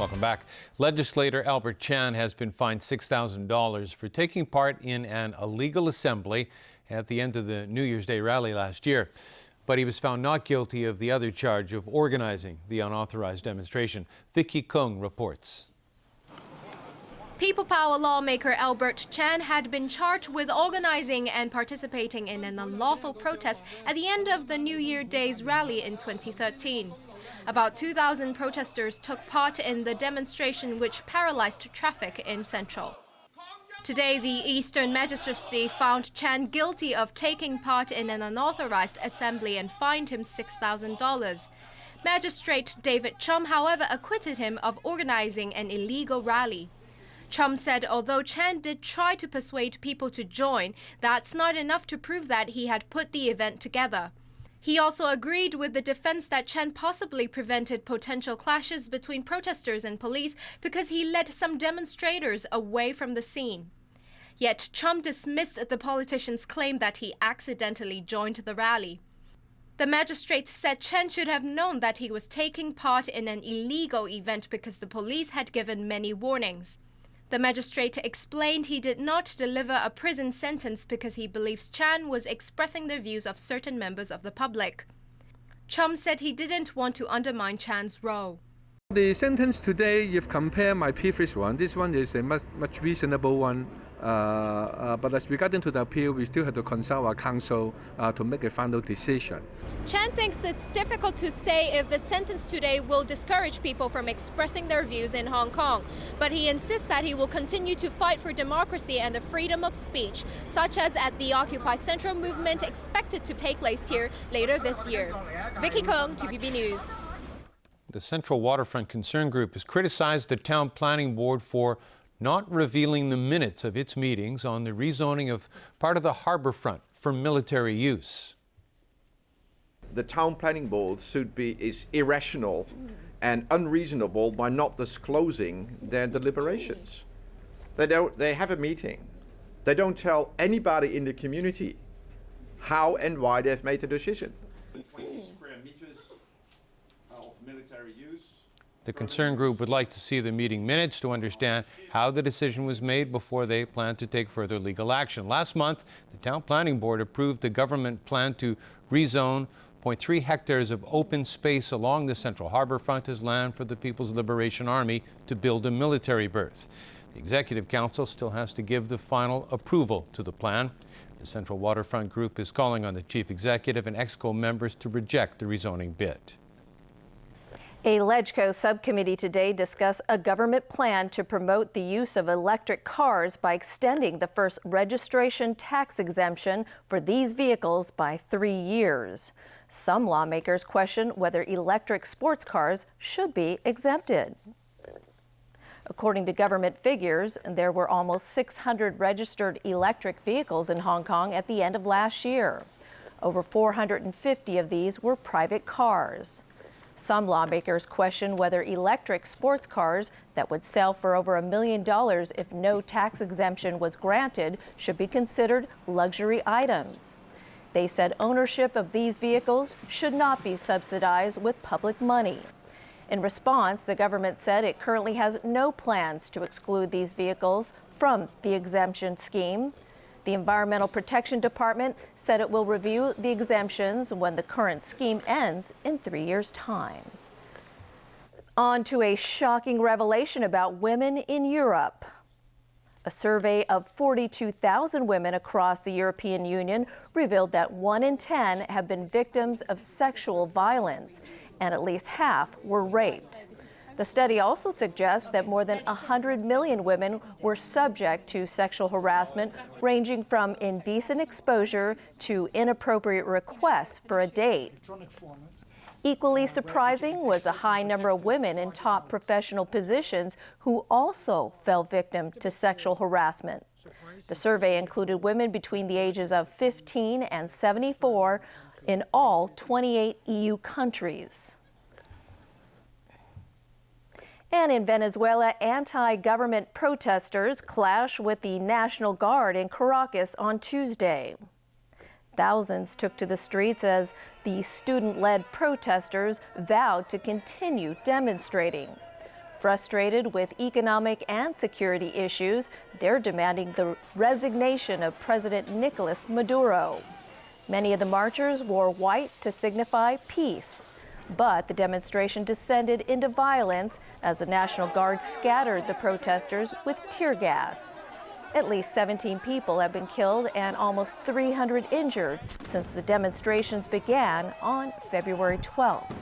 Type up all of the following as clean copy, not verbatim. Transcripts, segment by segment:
Welcome back. Legislator Albert Chan has been fined $6,000 for taking part in an illegal assembly at the end of the New Year's Day rally last year. But he was found not guilty of the other charge of organizing the unauthorized demonstration. Vicky Kung reports. People Power lawmaker Albert Chan had been charged with organizing and participating in an unlawful protest at the end of the New Year's Day's rally in 2013. About 2,000 protesters took part in the demonstration which paralyzed traffic in Central. Today, the Eastern Magistracy found Chan guilty of taking part in an unauthorized assembly and fined him $6,000. Magistrate David Chum, however, acquitted him of organizing an illegal rally. Chum said although Chan did try to persuade people to join, that's not enough to prove that he had put the event together. He also agreed with the defense that Chan possibly prevented potential clashes between protesters and police because he led some demonstrators away from the scene. Yet Chum dismissed the politician's claim that he accidentally joined the rally. The magistrate said Chan should have known that he was taking part in an illegal event because the police had given many warnings. The magistrate explained he did not deliver a prison sentence because he believes Chan was expressing the views of certain members of the public. Chum said he didn't want to undermine Chan's role. The sentence today, if compare my previous one, this one is a much reasonable one. But as regarding to the appeal, we still have to consult our counsel to make a final decision. Chan thinks it's difficult to say if the sentence today will discourage people from expressing their views in Hong Kong. But he insists that he will continue to fight for democracy and the freedom of speech, such as at the Occupy Central movement expected to take place here later this year. Vicky Kung, TVB News. The Central Waterfront Concern Group has criticized the Town Planning Board for not revealing the minutes of its meetings on the rezoning of part of the harbourfront for military use. The Town Planning Board is irrational and unreasonable by not disclosing their deliberations. They have a meeting. They don't tell anybody in the community how and why they've made the decision. 20 square meters of military use. The concern group would like to see the meeting minutes to understand how the decision was made before they plan to take further legal action. Last month, the Town Planning Board approved the government plan to rezone 0.3 hectares of open space along the Central Harbourfront as land for the People's Liberation Army to build a military berth. The Executive Council still has to give the final approval to the plan. The Central Waterfront Group is calling on the Chief Executive and EXCO members to reject the rezoning bid. A LegCo subcommittee today discussed a government plan to promote the use of electric cars by extending the first registration tax exemption for these vehicles by 3 years. Some lawmakers question whether electric sports cars should be exempted. According to government figures, there were almost 600 registered electric vehicles in Hong Kong at the end of last year. Over 450 of these were private cars. Some lawmakers question whether electric sports cars that would sell for over $1 million if no tax exemption was granted should be considered luxury items. They said ownership of these vehicles should not be subsidized with public money. In response, the government said it currently has no plans to exclude these vehicles from the exemption scheme. The Environmental Protection Department said it will review the exemptions when the current scheme ends in 3 years' time. On to a shocking revelation about women in Europe. A survey of 42,000 women across the European Union revealed that 1 in 10 have been victims of sexual violence, and at least half were raped. The study also suggests that more than 100 million women were subject to sexual harassment, ranging from indecent exposure to inappropriate requests for a date. Equally surprising was the high number of women in top professional positions who also fell victim to sexual harassment. The survey included women between the ages of 15 and 74 in all 28 EU countries. And in Venezuela, anti-government protesters clashed with the National Guard in Caracas on Tuesday. Thousands took to the streets as the student-led protesters vowed to continue demonstrating. Frustrated with economic and security issues, they're demanding the resignation of President Nicolas Maduro. Many of the marchers wore white to signify peace. But the demonstration descended into violence as the National Guard scattered the protesters with tear gas. At least 17 people have been killed and almost 300 injured since the demonstrations began on February 12th.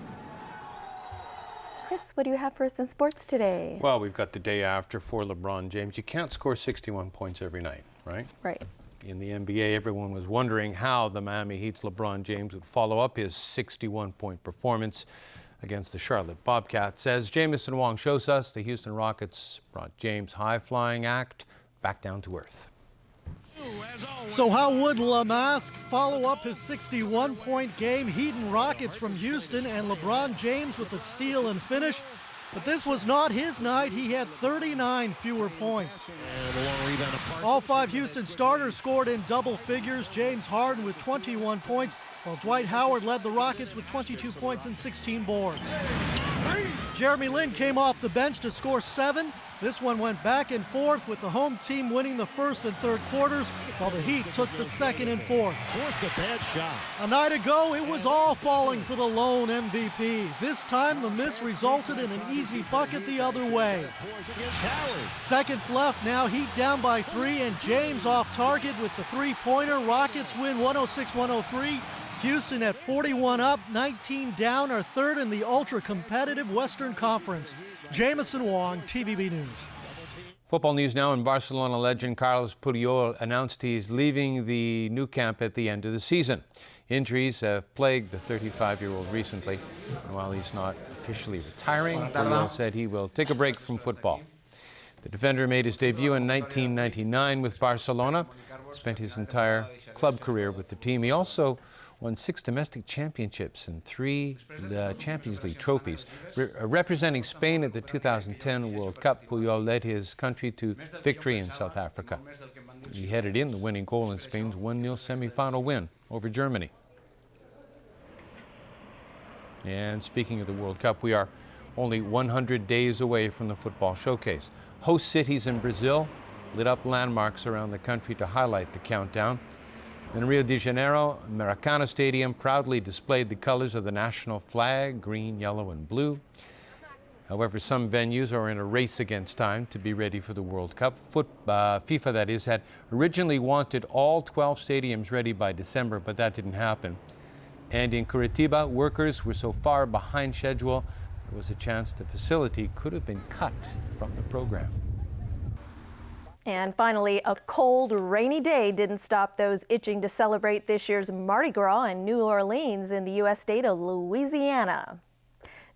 Chris, what do you have for us in sports today? Well, we've got the day after for LeBron James. You can't score 61 points every night, right? Right. In the NBA, everyone was wondering how the Miami Heat's LeBron James would follow up his 61-point performance against the Charlotte Bobcats. As Jamison Wong shows us, the Houston Rockets brought James' high-flying act back down to earth. So how would Lamask follow up his 61-point game? Heat and Rockets from Houston and LeBron James with a steal and finish. But this was not his night. He had 39 fewer points. All 5 Houston starters scored in double figures. James Harden with 21 points, while Dwight Howard led the Rockets with 22 points and 16 boards. Jeremy Lin came off the bench to score 7. This one went back and forth with the home team winning the first and third quarters, while the Heat took the second and fourth. Forced a bad shot. A night ago, it was all falling for the lone MVP. This time, the miss resulted in an easy bucket the other way. Seconds left now, Heat down by 3, and James off target with the three-pointer. Rockets win 106-103. Houston at 41 up, 19 down, are third in the ultra-competitive Western Conference. Jamison Wong, TVB News. Football news now, and Barcelona legend Carlos Puyol announced he's leaving the Nou Camp at the end of the season. Injuries have plagued the 35-year-old recently, and while he's not officially retiring, Puyol said he will take a break from football. The defender made his debut in 1999 with Barcelona, spent his entire club career with the team. He also won 6 domestic championships and 3 Champions League trophies. Representing Spain at the 2010 World Cup, Puyol led his country to victory in South Africa. He headed in the winning goal in Spain's 1-0 semi-final win over Germany. And speaking of the World Cup, we are only 100 days away from the football showcase. Host cities in Brazil lit up landmarks around the country to highlight the countdown. In Rio de Janeiro, Maracana Stadium proudly displayed the colors of the national flag, green, yellow, and blue. However, some venues are in a race against time to be ready for the World Cup. FIFA, that is, had originally wanted all 12 stadiums ready by December, but that didn't happen. And in Curitiba, workers were so far behind schedule, there was a chance the facility could have been cut from the program. And finally, a cold, rainy day didn't stop those itching to celebrate this year's Mardi Gras in New Orleans in the U.S. state of Louisiana.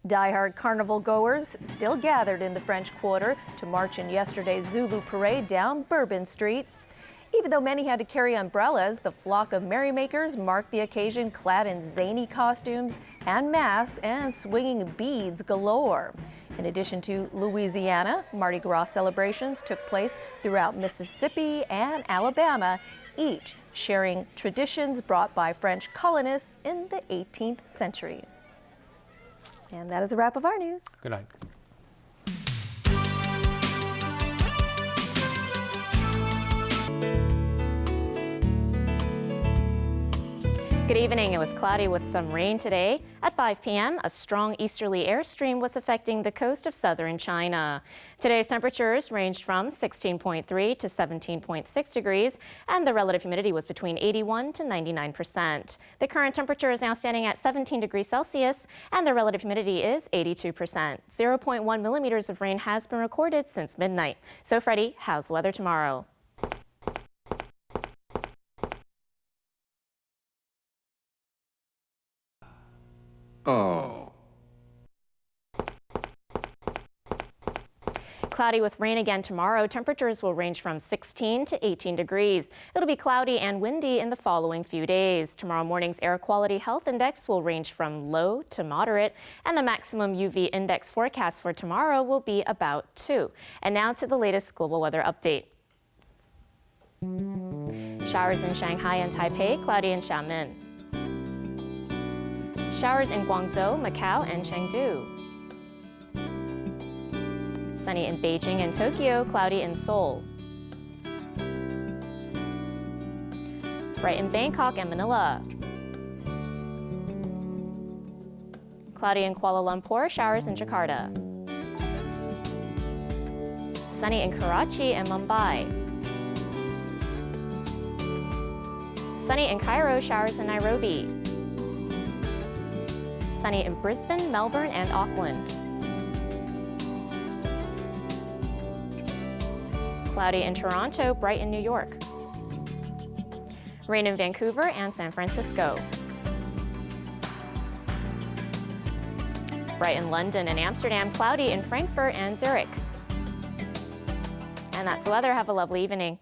Die-hard carnival goers still gathered in the French Quarter to march in yesterday's Zulu parade down Bourbon Street. Even though many had to carry umbrellas, the flock of merrymakers marked the occasion clad in zany costumes and masks and swinging beads galore. In addition to Louisiana, Mardi Gras celebrations took place throughout Mississippi and Alabama, each sharing traditions brought by French colonists in the 18th century. And that is a wrap of our news. Good night. Good evening. It was cloudy with some rain today. At 5 p.m., a strong easterly airstream was affecting the coast of southern China. Today's temperatures ranged from 16.3 to 17.6 degrees, and the relative humidity was between 81 to 99%. The current temperature is now standing at 17 degrees Celsius, and the relative humidity is 82%. 0.1 millimeters of rain has been recorded since midnight. So, Freddie, how's the weather tomorrow? Oh. Cloudy with rain again tomorrow. Temperatures will range from 16 to 18 degrees. It'll be cloudy and windy in the following few days. Tomorrow morning's air quality health index will range from low to moderate, and the maximum UV index forecast for tomorrow will be about 2. And now to the latest global weather update. Showers in Shanghai and Taipei, cloudy in Xiamen. Showers in Guangzhou, Macau, and Chengdu. Sunny in Beijing and Tokyo, cloudy in Seoul. Bright in Bangkok and Manila. Cloudy in Kuala Lumpur, showers in Jakarta. Sunny in Karachi and Mumbai. Sunny in Cairo, showers in Nairobi. Sunny in Brisbane, Melbourne, and Auckland. Cloudy in Toronto, bright in New York. Rain in Vancouver and San Francisco. Bright in London and Amsterdam, cloudy in Frankfurt and Zurich. And that's the weather. Have a lovely evening.